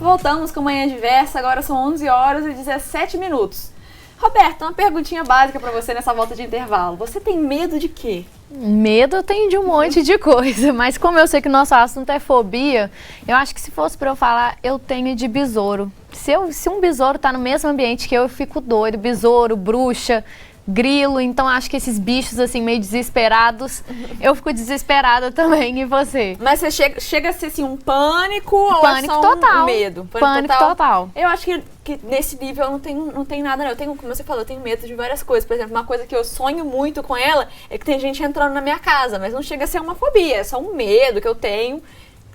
Voltamos com Manhã Diversa, agora são 11 horas e 17 minutos. Roberto, uma perguntinha básica para você nessa volta de intervalo. Você tem medo de quê? Medo eu tenho de um monte de coisa, mas como eu sei que o nosso assunto é fobia, eu acho que se fosse para eu falar, eu tenho de besouro. Se um besouro tá no mesmo ambiente que eu fico doido. Besouro, bruxa, grilo, então acho que esses bichos assim meio desesperados, eu fico desesperada também. E você? Mas você chega a ser assim um pânico ou Pânico é só total. um medo? Pânico total. Eu acho que nesse nível eu não tenho nada, não. Eu tenho, como você falou, eu tenho medo de várias coisas. Por exemplo, uma coisa que eu sonho muito com ela é que tem gente entrando na minha casa, mas não chega a ser uma fobia, é só um medo que eu tenho,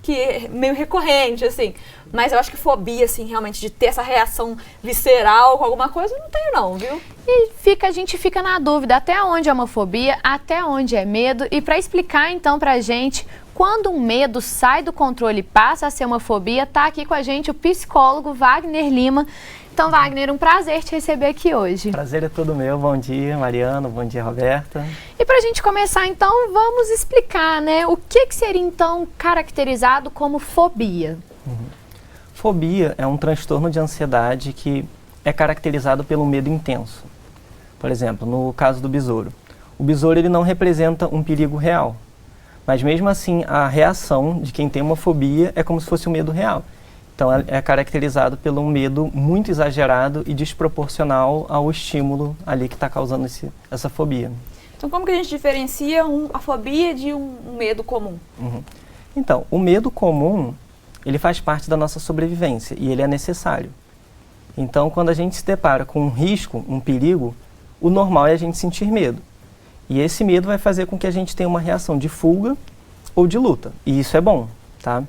que é meio recorrente, assim. Mas eu acho que fobia, assim, realmente, de ter essa reação visceral com alguma coisa, eu não tenho não, viu? E a gente fica na dúvida até onde é uma fobia, até onde é medo. E para explicar então pra gente, quando um medo sai do controle e passa a ser uma fobia, tá aqui com a gente o psicólogo Wagner Lima. Então, Wagner, um prazer te receber aqui hoje. Prazer é todo meu. Bom dia, Mariano. Bom dia, Roberta. E para a gente começar, então, vamos explicar, né? O que seria, então, caracterizado como fobia? Fobia é um transtorno de ansiedade que é caracterizado pelo medo intenso. Por exemplo, no caso do besouro. O besouro ele não representa um perigo real, mas mesmo assim a reação de quem tem uma fobia é como se fosse um medo real. Então é caracterizado pelo um medo muito exagerado e desproporcional ao estímulo ali que está causando essa fobia. Então como que a gente diferencia a fobia de um medo comum? Então, o medo comum, ele faz parte da nossa sobrevivência e ele é necessário. Então, quando a gente se depara com um risco, um perigo, o normal é a gente sentir medo. E esse medo vai fazer com que a gente tenha uma reação de fuga ou de luta. E isso é bom, tá?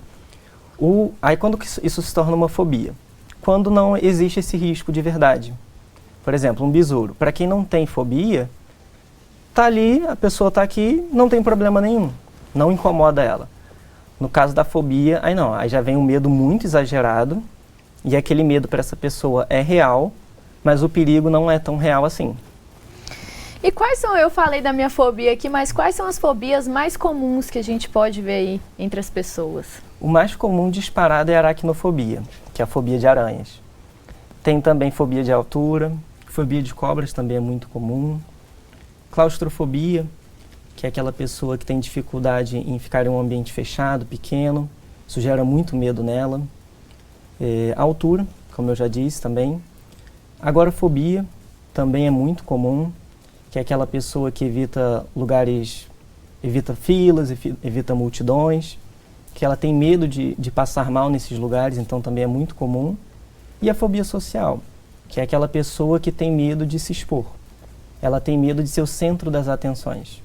Aí quando isso se torna uma fobia? Quando não existe esse risco de verdade. Por exemplo, um besouro. Para quem não tem fobia, tá ali, a pessoa tá aqui, não tem problema nenhum. Não incomoda ela. No caso da fobia, aí já vem um medo muito exagerado, e aquele medo para essa pessoa é real, mas o perigo não é tão real assim. E eu falei da minha fobia aqui, mas quais são as fobias mais comuns que a gente pode ver aí entre as pessoas? O mais comum disparado é a aracnofobia, que é a fobia de aranhas. Tem também fobia de altura, fobia de cobras também é muito comum. Claustrofobia, que é aquela pessoa que tem dificuldade em ficar em um ambiente fechado, pequeno. Isso gera muito medo nela. Altura, como eu já disse também. Agorafobia, também é muito comum, que é aquela pessoa que evita filas, evita multidões, que ela tem medo de passar mal nesses lugares, então também é muito comum. E a fobia social, que é aquela pessoa que tem medo de se expor. Ela tem medo de ser o centro das atenções.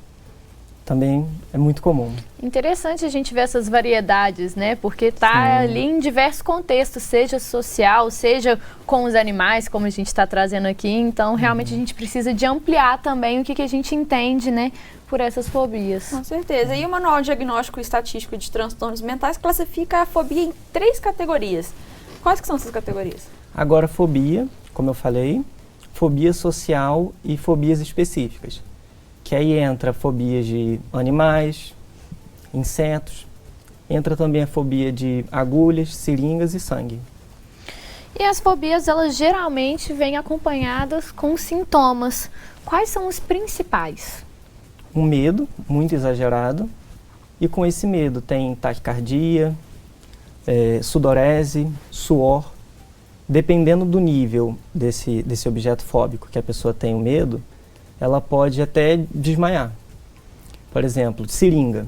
Também é muito comum. Interessante a gente ver essas variedades, né? Porque está ali em diversos contextos, seja social, seja com os animais, como a gente está trazendo aqui. Então, realmente, a gente precisa de ampliar também o que a gente entende, né, por essas fobias. Com certeza. E o Manual Diagnóstico e Estatístico de Transtornos Mentais classifica a fobia em 3 categorias. Quais que são essas categorias? Agorafobia, como eu falei, fobia social e fobias específicas. Que aí entra fobias de animais, insetos, entra também a fobia de agulhas, seringas e sangue. E as fobias, elas geralmente vêm acompanhadas com sintomas. Quais são os principais? Um medo muito exagerado, e com esse medo tem taquicardia, sudorese, suor. Dependendo do nível desse objeto fóbico que a pessoa tem o medo, ela pode até desmaiar. Por exemplo, seringa.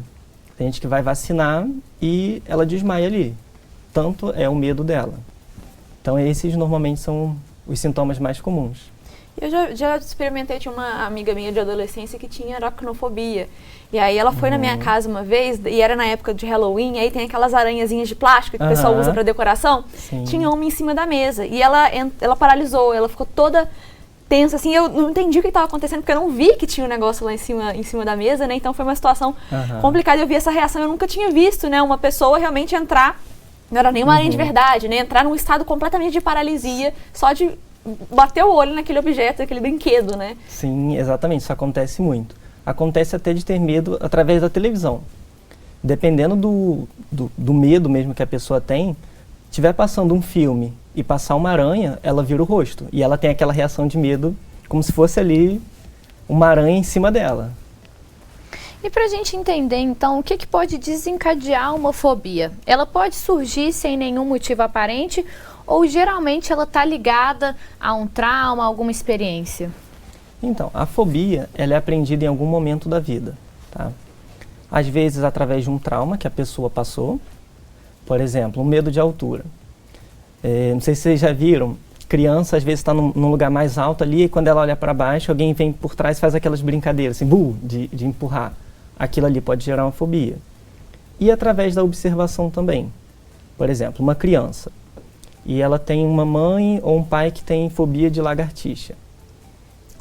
Tem gente que vai vacinar e ela desmaia ali. Tanto é o medo dela. Então esses normalmente são os sintomas mais comuns. Eu já experimentei, tinha uma amiga minha de adolescência que tinha aracnofobia. E aí ela foi na minha casa uma vez, e era na época de Halloween, aí tem aquelas aranhazinhas de plástico que o pessoal usa para decoração. Sim. Tinha uma em cima da mesa. E ela paralisou, ela ficou toda tensa, assim, eu não entendi o que estava acontecendo, porque eu não vi que tinha um negócio lá em cima da mesa, né? Então foi uma situação complicada. Eu vi essa reação, eu nunca tinha visto, né? Uma pessoa realmente entrar, não era nem uma aranha de verdade, né? Entrar num estado completamente de paralisia, só de bater o olho naquele objeto, naquele brinquedo, né? Sim, exatamente, isso acontece muito. Acontece até de ter medo através da televisão. Dependendo do medo mesmo que a pessoa tem, estiver passando um filme e passar uma aranha, ela vira o rosto. E ela tem aquela reação de medo, como se fosse ali uma aranha em cima dela. E para a gente entender, então, o que pode desencadear uma fobia? Ela pode surgir sem nenhum motivo aparente ou geralmente ela está ligada a um trauma, a alguma experiência? Então, a fobia, ela é aprendida em algum momento da vida, tá? Às vezes através de um trauma que a pessoa passou, por exemplo, um medo de altura. Não sei se vocês já viram, criança às vezes está num lugar mais alto ali e quando ela olha para baixo, alguém vem por trás e faz aquelas brincadeiras, assim, de empurrar. Aquilo ali pode gerar uma fobia. E através da observação também. Por exemplo, uma criança, e ela tem uma mãe ou um pai que tem fobia de lagartixa.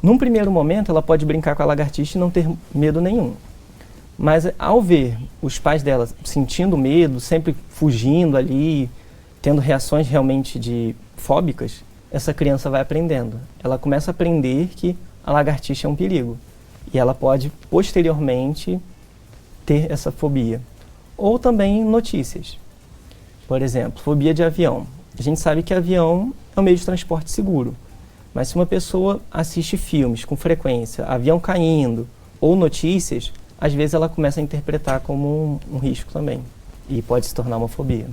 Num primeiro momento, ela pode brincar com a lagartixa e não ter medo nenhum. Mas ao ver os pais dela sentindo medo, sempre fugindo ali, tendo reações realmente fóbicas, essa criança vai aprendendo. Ela começa a aprender que a lagartixa é um perigo. E ela pode, posteriormente, ter essa fobia. Ou também notícias. Por exemplo, fobia de avião. A gente sabe que avião é um meio de transporte seguro. Mas se uma pessoa assiste filmes com frequência, avião caindo, ou notícias, às vezes ela começa a interpretar como um risco também. E pode se tornar uma fobia.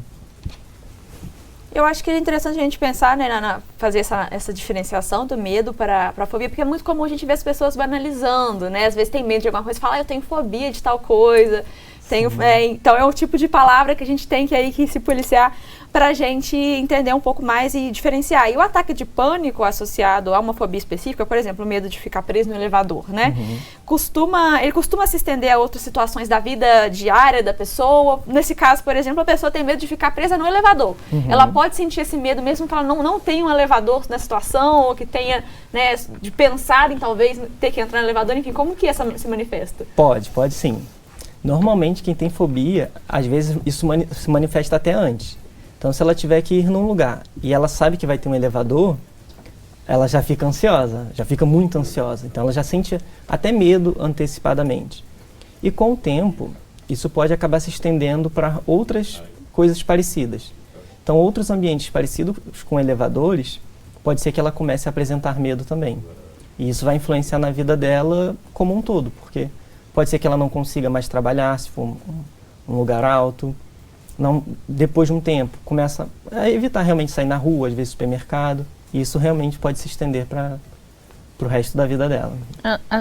Eu acho que é interessante a gente pensar, né, fazer essa diferenciação do medo para a fobia, porque é muito comum a gente ver as pessoas banalizando, né? Às vezes tem medo de alguma coisa e fala, eu tenho fobia de tal coisa. Então é o tipo de palavra que a gente tem que se policiar para a gente entender um pouco mais e diferenciar. E o ataque de pânico associado a uma fobia específica, por exemplo, o medo de ficar preso no elevador, né? Ele costuma se estender a outras situações da vida diária da pessoa. Nesse caso, por exemplo, a pessoa tem medo de ficar presa no elevador. Ela pode sentir esse medo mesmo que ela não tenha um elevador na situação, ou que tenha, né, de pensar em talvez ter que entrar no elevador. Enfim, como que se manifesta? Pode sim. Normalmente, quem tem fobia, às vezes isso se manifesta até antes. Então, se ela tiver que ir num lugar e ela sabe que vai ter um elevador, ela já fica ansiosa, já fica muito ansiosa. Então, ela já sente até medo antecipadamente. E com o tempo, isso pode acabar se estendendo para outras coisas parecidas. Então, outros ambientes parecidos com elevadores, pode ser que ela comece a apresentar medo também. E isso vai influenciar na vida dela como um todo, porque pode ser que ela não consiga mais trabalhar se for um lugar alto. Depois de um tempo, começa a evitar realmente sair na rua, às vezes supermercado. E isso realmente pode se estender para o resto da vida dela.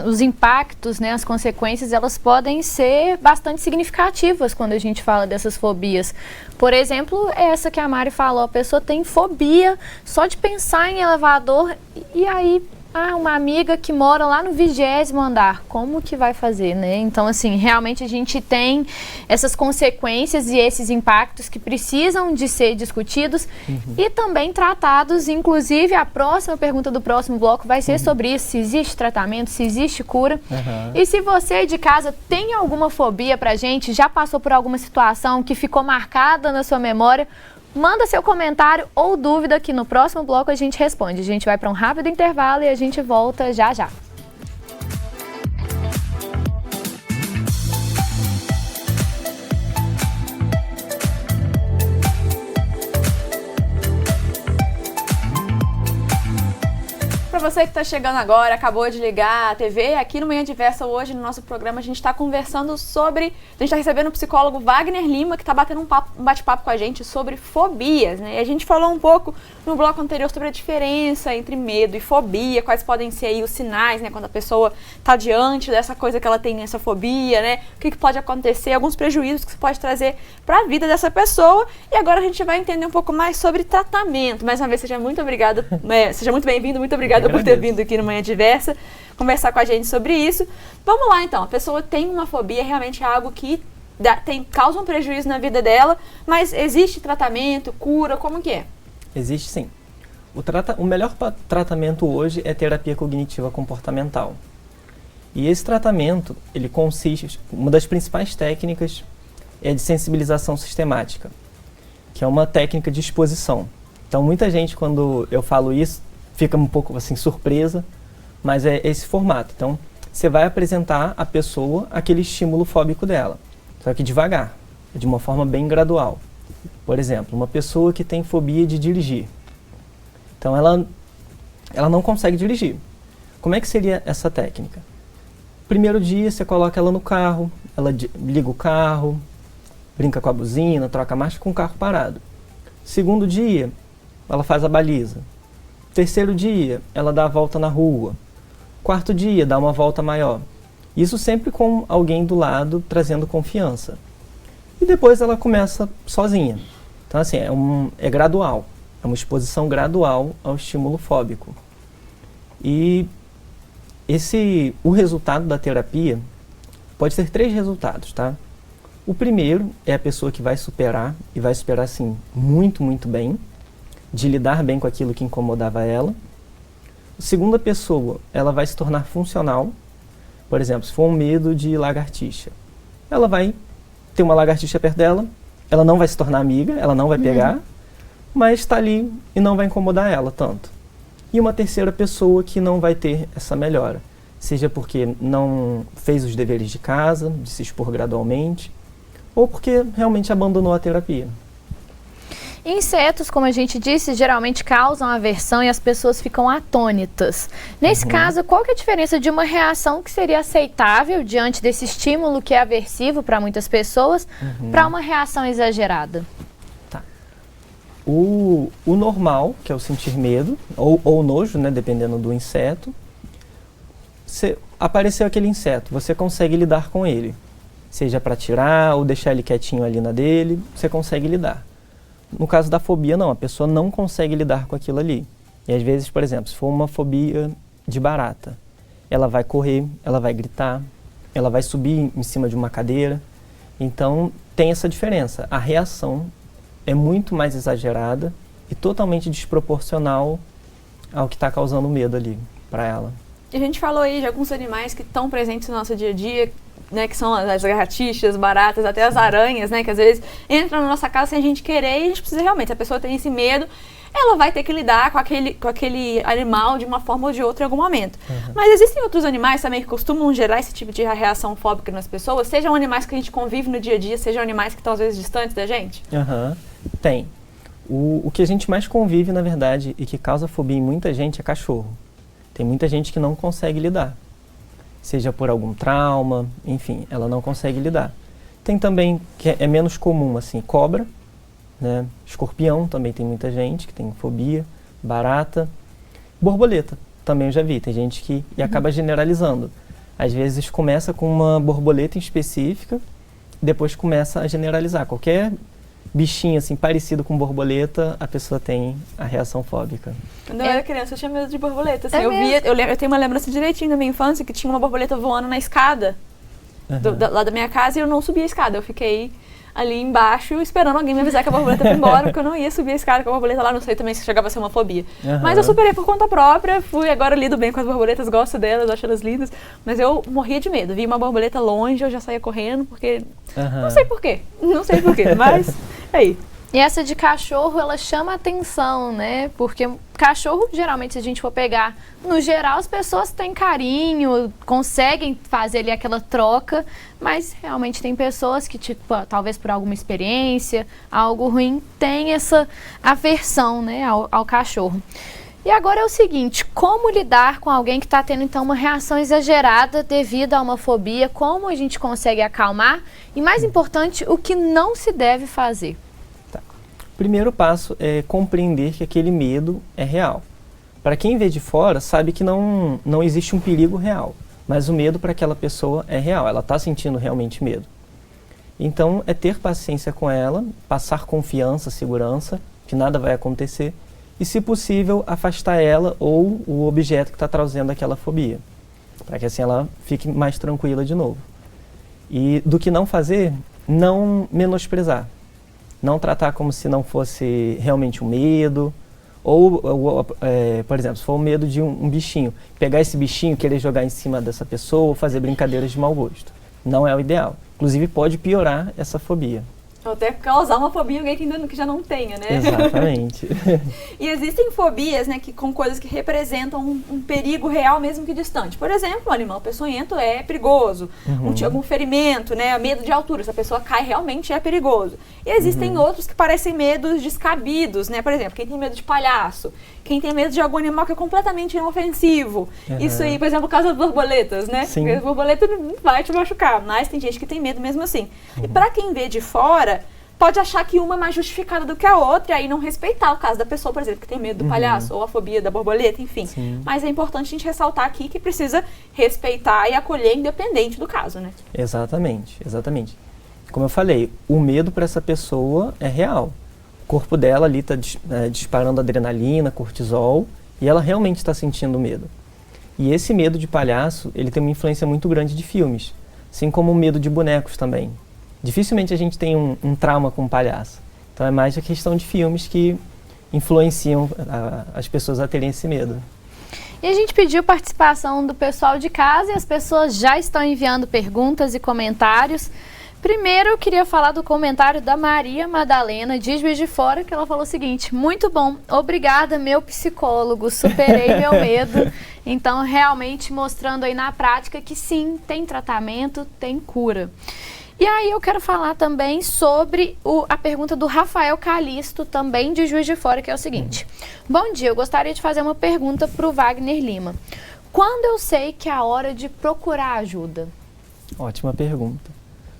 Os impactos, né, as consequências, elas podem ser bastante significativas quando a gente fala dessas fobias. Por exemplo, essa que a Mari falou, a pessoa tem fobia só de pensar em elevador e aí... uma amiga que mora lá no 20º andar, como que vai fazer, né? Então, assim, realmente a gente tem essas consequências e esses impactos que precisam de ser discutidos e também tratados. Inclusive, a próxima pergunta do próximo bloco vai ser sobre isso, se existe tratamento, se existe cura. E se você de casa tem alguma fobia pra gente, já passou por alguma situação que ficou marcada na sua memória, manda seu comentário ou dúvida que no próximo bloco a gente responde. A gente vai para um rápido intervalo e a gente volta já já. Para você que está chegando agora, acabou de ligar a TV, aqui no Manhã Diversa hoje, no nosso programa, a gente está conversando sobre... A gente está recebendo o psicólogo Wagner Lima, que está batendo um bate-papo com a gente sobre fobias, né? E a gente falou um pouco no bloco anterior sobre a diferença entre medo e fobia, quais podem ser aí os sinais, né? Quando a pessoa está diante dessa coisa que ela tem, essa fobia, né? O que pode acontecer, alguns prejuízos que você pode trazer para a vida dessa pessoa. E agora a gente vai entender um pouco mais sobre tratamento. Mais uma vez, seja muito obrigada, seja muito bem-vindo, muito obrigada por ter vindo aqui no Manhã Diversa, conversar com a gente sobre isso. Vamos lá então, a pessoa tem uma fobia, realmente é algo que causa um prejuízo na vida dela, mas existe tratamento, cura, como que é? Existe sim. O melhor tratamento hoje é terapia cognitiva comportamental. E esse tratamento, ele consiste, uma das principais técnicas é de sensibilização sistemática, que é uma técnica de exposição. Então muita gente, quando eu falo isso, fica um pouco assim surpresa, mas é esse formato. Então, você vai apresentar à pessoa aquele estímulo fóbico dela, só que devagar, de uma forma bem gradual. Por exemplo, uma pessoa que tem fobia de dirigir. Então, ela não consegue dirigir. Como é que seria essa técnica? Primeiro dia, você coloca ela no carro, ela liga o carro, brinca com a buzina, troca a marcha com o carro parado. Segundo dia, ela faz a baliza. Terceiro dia, ela dá a volta na rua. Quarto dia, dá uma volta maior. Isso sempre com alguém do lado, trazendo confiança. E depois ela começa sozinha. Então, assim, é gradual. É uma exposição gradual ao estímulo fóbico. E o resultado da terapia pode ter 3 resultados, tá? O primeiro é a pessoa que vai superar, e vai superar, assim, muito, muito bem, de lidar bem com aquilo que incomodava ela. A segunda pessoa, ela vai se tornar funcional. Por exemplo, se for um medo de lagartixa, ela vai ter uma lagartixa perto dela, ela não vai se tornar amiga, ela não vai pegar, mas está ali e não vai incomodar ela tanto. E uma terceira pessoa que não vai ter essa melhora, seja porque não fez os deveres de casa, de se expor gradualmente, ou porque realmente abandonou a terapia. Insetos, como a gente disse, geralmente causam aversão e as pessoas ficam atônitas. Nesse caso, qual que é a diferença de uma reação que seria aceitável diante desse estímulo que é aversivo para muitas pessoas, para uma reação exagerada? Tá. O normal, que é o sentir medo, ou nojo, né, dependendo do inseto. Apareceu aquele inseto, você consegue lidar com ele. Seja para tirar ou deixar ele quietinho ali na dele, você consegue lidar. No caso da fobia, não, a pessoa não consegue lidar com aquilo ali. E às vezes, por exemplo, se for uma fobia de barata, ela vai correr, ela vai gritar, ela vai subir em cima de uma cadeira. Então, tem essa diferença. A reação é muito mais exagerada e totalmente desproporcional ao que está causando medo ali para ela. A gente falou aí de alguns animais que estão presentes no nosso dia a dia, né, que são as lagartixas, baratas, até as aranhas, né, que às vezes entram na nossa casa sem a gente querer e a gente precisa realmente, se a pessoa tem esse medo, ela vai ter que lidar com aquele animal de uma forma ou de outra em algum momento. Mas existem outros animais também que costumam gerar esse tipo de reação fóbica nas pessoas, sejam animais que a gente convive no dia a dia, sejam animais que estão às vezes distantes da gente? Tem. O que a gente mais convive, na verdade, e que causa fobia em muita gente é cachorro. Tem muita gente que não consegue lidar. Seja por algum trauma, enfim, ela não consegue lidar. Tem também, que é menos comum, assim, cobra, né? Escorpião também tem muita gente que tem fobia, barata. Borboleta, também eu já vi, tem gente que acaba generalizando. Às vezes começa com uma borboleta em específica, depois começa a generalizar. Qualquer bichinho assim parecido com borboleta, a pessoa tem a reação fóbica. Quando eu era criança, eu tinha medo de borboleta. Assim, eu tenho uma lembrança direitinho da minha infância que tinha uma borboleta voando na escada lá da minha casa e eu não subi a escada. Eu fiquei ali embaixo esperando alguém me avisar que a borboleta foi embora, porque eu não ia subir a escada com a borboleta lá, não sei também se chegava a ser uma fobia. Mas eu superei por conta própria, agora lido bem com as borboletas, gosto delas, acho elas lindas, mas eu morria de medo. Vi uma borboleta longe, eu já saía correndo, porque não sei porquê, mas aí. E essa de cachorro, ela chama atenção, né? Porque cachorro, geralmente, se a gente for pegar, no geral, as pessoas têm carinho, conseguem fazer ali aquela troca, mas realmente tem pessoas que, tipo, talvez por alguma experiência, algo ruim, tem essa aversão, né, ao cachorro. E agora é o seguinte, como lidar com alguém que está tendo, então, uma reação exagerada devido a uma fobia? Como a gente consegue acalmar? E, mais importante, o que não se deve fazer? O primeiro passo é compreender que aquele medo é real. Para quem vê de fora, sabe que não existe um perigo real, mas o medo para aquela pessoa é real, ela está sentindo realmente medo. Então, é ter paciência com ela, passar confiança, segurança, que nada vai acontecer, e, se possível, afastar ela ou o objeto que está trazendo aquela fobia, para que assim ela fique mais tranquila de novo. E do que não fazer, não menosprezar. Não tratar como se não fosse realmente um medo, ou por exemplo, se for o medo de um bichinho, pegar esse bichinho, querer jogar em cima dessa pessoa ou fazer brincadeiras de mau gosto. Não é o ideal. Inclusive pode piorar essa fobia. Ou até causar uma fobia em alguém que já não tenha, né? Exatamente. E existem fobias, né, com coisas que representam um perigo real, mesmo que distante. Por exemplo, um animal peçonhento é perigoso. Algum ferimento, né, medo de altura. Se a pessoa cai, realmente é perigoso. E existem outros que parecem medos descabidos, né? Por exemplo, quem tem medo de palhaço. Quem tem medo de algum animal que é completamente inofensivo. Isso aí, por exemplo, o caso das borboletas, né? Sim. Porque a borboleta não vai te machucar, mas tem gente que tem medo mesmo assim. E pra quem vê de fora, pode achar que uma é mais justificada do que a outra e aí não respeitar o caso da pessoa, por exemplo, que tem medo do palhaço ou a fobia da borboleta, enfim. Sim. Mas é importante a gente ressaltar aqui que precisa respeitar e acolher independente do caso, né? Exatamente. Como eu falei, o medo para essa pessoa é real. O corpo dela ali está disparando adrenalina, cortisol, e ela realmente está sentindo medo. E esse medo de palhaço, ele tem uma influência muito grande de filmes, assim como o medo de bonecos também. Dificilmente a gente tem um trauma com um palhaço. Então é mais a questão de filmes que influenciam as pessoas a terem esse medo. E a gente pediu participação do pessoal de casa e as pessoas já estão enviando perguntas e comentários. Primeiro eu queria falar do comentário da Maria Madalena, de Juiz de Fora, que ela falou o seguinte: muito bom, obrigada meu psicólogo, superei meu medo. Então realmente mostrando aí na prática que sim, tem tratamento, tem cura. E aí eu quero falar também sobre a pergunta do Rafael Calisto, também de Juiz de Fora, que é o seguinte. Bom dia, eu gostaria de fazer uma pergunta para o Wagner Lima. Quando eu sei que é a hora de procurar ajuda? Ótima pergunta.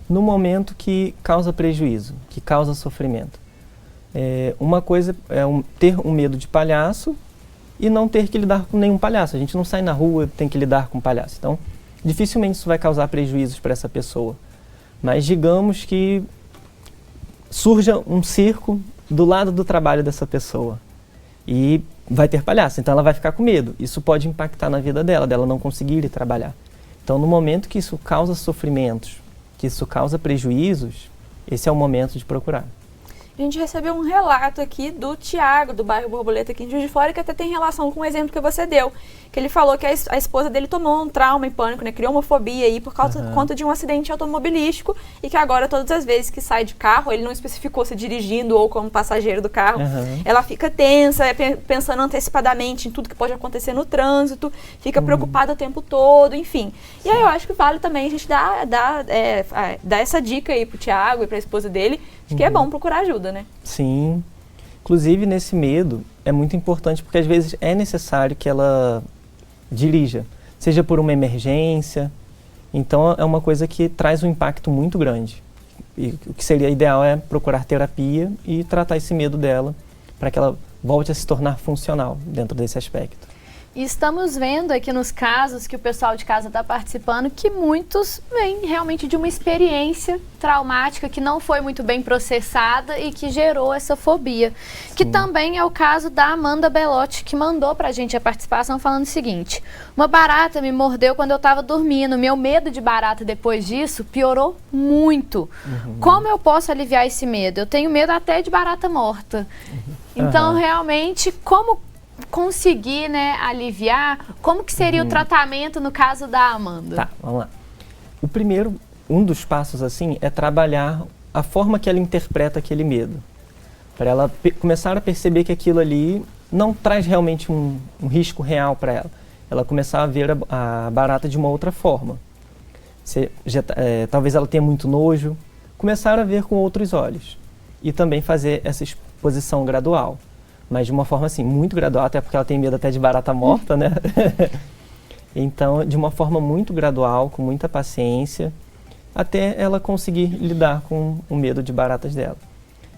No momento que causa prejuízo, que causa sofrimento. Uma coisa é ter um medo de palhaço e não ter que lidar com nenhum palhaço. A gente não sai na rua e tem que lidar com palhaço. Então, dificilmente isso vai causar prejuízos para essa pessoa. Mas digamos que surja um circo do lado do trabalho dessa pessoa e vai ter palhaço, então ela vai ficar com medo. Isso pode impactar na vida dela não conseguir ir trabalhar. Então, no momento que isso causa sofrimentos, que isso causa prejuízos, esse é o momento de procurar. A gente recebeu um relato aqui do Tiago, do bairro Borboleta, aqui em Juiz de Fora, que até tem relação com o exemplo que você deu. Que ele falou que a esposa dele tomou um trauma e pânico, né? Criou uma fobia aí por conta de um acidente automobilístico e que agora, todas as vezes que sai de carro, ele não especificou se dirigindo ou como passageiro do carro, ela fica tensa, pensando antecipadamente em tudo que pode acontecer no trânsito, fica preocupada o tempo todo, enfim. E aí eu acho que vale também a gente dar essa dica aí pro Tiago e pra esposa dele, de que é bom procurar ajuda, né? Sim. Inclusive, nesse medo, é muito importante porque às vezes é necessário que ela dirija, seja por uma emergência. Então, é uma coisa que traz um impacto muito grande. E o que seria ideal é procurar terapia e tratar esse medo dela para que ela volte a se tornar funcional dentro desse aspecto. E estamos vendo aqui nos casos que o pessoal de casa está participando que muitos vêm realmente de uma experiência traumática que não foi muito bem processada e que gerou essa fobia. Sim. Que também é o caso da Amanda Belotti, que mandou pra gente a participação falando o seguinte: uma barata me mordeu quando eu estava dormindo. Meu medo de barata depois disso piorou muito. Como eu posso aliviar esse medo? Eu tenho medo até de barata morta. Então, realmente, como conseguir, né, aliviar? Como que seria o tratamento no caso da Amanda? Tá, vamos lá. O primeiro, um dos passos assim, é trabalhar a forma que ela interpreta aquele medo. Para ela começar a perceber que aquilo ali não traz realmente um risco real para ela. Ela começar a ver a barata de uma outra forma. Talvez ela tenha muito nojo. Começar a ver com outros olhos. E também fazer essa exposição gradual. Mas de uma forma assim, muito gradual, até porque ela tem medo até de barata morta, né? Então, de uma forma muito gradual, com muita paciência, até ela conseguir lidar com o medo de baratas dela.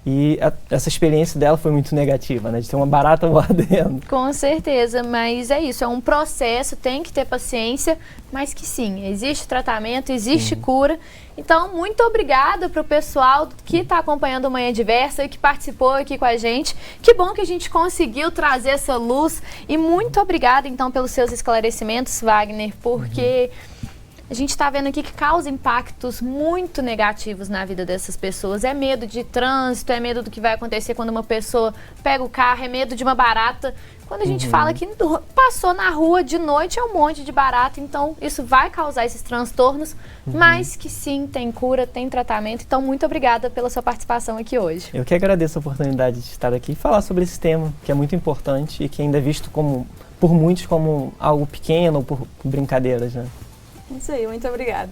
E essa experiência dela foi muito negativa, né? De ter uma barata mordendo. Com certeza, mas é isso, é um processo, tem que ter paciência, mas que sim, existe tratamento, existe cura. Então, muito obrigada para o pessoal que está acompanhando a Manhã Diversa e que participou aqui com a gente. Que bom que a gente conseguiu trazer essa luz e muito obrigada, então, pelos seus esclarecimentos, Wagner, porque a gente está vendo aqui que causa impactos muito negativos na vida dessas pessoas. É medo de trânsito, é medo do que vai acontecer quando uma pessoa pega o carro, é medo de uma barata. Quando a gente fala que passou na rua de noite é um monte de barata, então isso vai causar esses transtornos, mas que sim, tem cura, tem tratamento. Então, muito obrigada pela sua participação aqui hoje. Eu que agradeço a oportunidade de estar aqui e falar sobre esse tema, que é muito importante e que ainda é visto por muitos como algo pequeno ou por brincadeiras, né? Isso aí, muito obrigada.